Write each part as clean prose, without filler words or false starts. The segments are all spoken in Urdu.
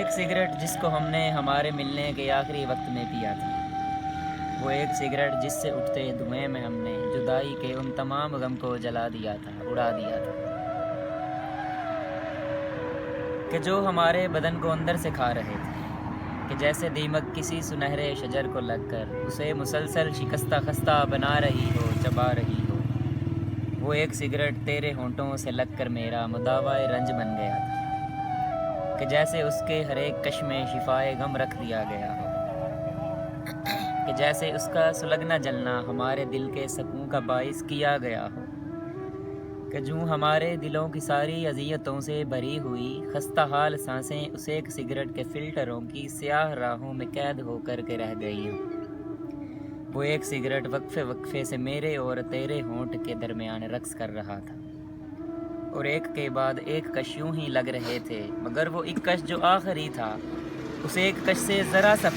ایک سگریٹ جس کو ہم نے ہمارے ملنے کے آخری وقت میں پیا تھا، وہ ایک سگریٹ جس سے اٹھتے دھوئیں میں ہم نے جدائی کے ان تمام غم کو جلا دیا تھا، اڑا دیا تھا، کہ جو ہمارے بدن کو اندر سے کھا رہے تھے، کہ جیسے دیمک کسی سنہرے شجر کو لگ کر اسے مسلسل شکستہ خستہ بنا رہی ہو، چبا رہی ہو۔ وہ ایک سگریٹ تیرے ہونٹوں سے لگ کر میرا مداوائے رنج بن گیا تھا، کہ جیسے اس کے ہر ایک کش میں شفائے غم رکھ دیا گیا ہو، کہ جیسے اس کا سلگنا جلنا ہمارے دل کے سکون کا باعث کیا گیا ہو، کہ جوں ہمارے دلوں کی ساری اذیتوں سے بھری ہوئی خستہ حال سانسیں اس ایک سگریٹ کے فلٹروں کی سیاہ راہوں میں قید ہو کر کے رہ گئی ہوں۔ وہ ایک سگریٹ وقفے وقفے سے میرے اور تیرے ہونٹ کے درمیان رقص کر رہا تھا، اور ایک کے بعد ایک کش یوں ہی لگ رہے تھے، مگر وہ ایک کش جو آخری تھا اس ایک کش سے ذرا سا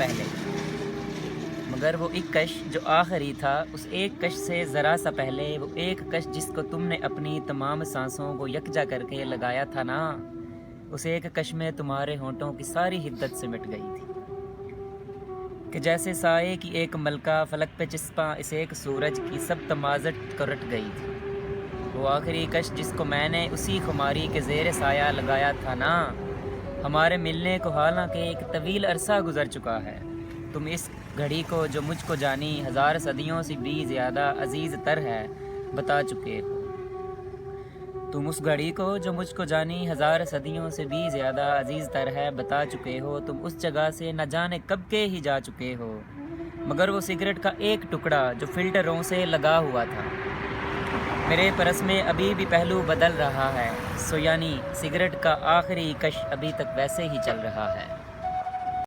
پہلے، وہ ایک کش جس کو تم نے اپنی تمام سانسوں کو یکجا کر کے لگایا تھا نا، اس ایک کش میں تمہارے ہونٹوں کی ساری حدت سے مٹ گئی تھی، کہ جیسے سائے کی ایک ملکہ فلک پہ چسپاں اس ایک سورج کی سب تمازٹ کو رٹ گئی تھی۔ وہ آخری کش جس کو میں نے اسی خماری کے زیر سایہ لگایا تھا نا، ہمارے ملنے کو حالانکہ ایک طویل عرصہ گزر چکا ہے، تم اس گھڑی کو جو مجھ کو جانی ہزار صدیوں سے بھی زیادہ عزیز تر ہے بتا چکے ہو۔ تم اس گھڑی کو جو مجھ کو جانی ہزار صدیوں سے بھی زیادہ عزیز تر ہے بتا چکے ہو، تم اس جگہ سے نہ جانے کب کے ہی جا چکے ہو، مگر وہ سگریٹ کا ایک ٹکڑا جو فلٹروں سے لگا ہوا تھا میرے پرس میں ابھی بھی پہلو بدل رہا ہے، سو یعنی سگریٹ کا آخری کش ابھی تک ویسے ہی چل رہا ہے۔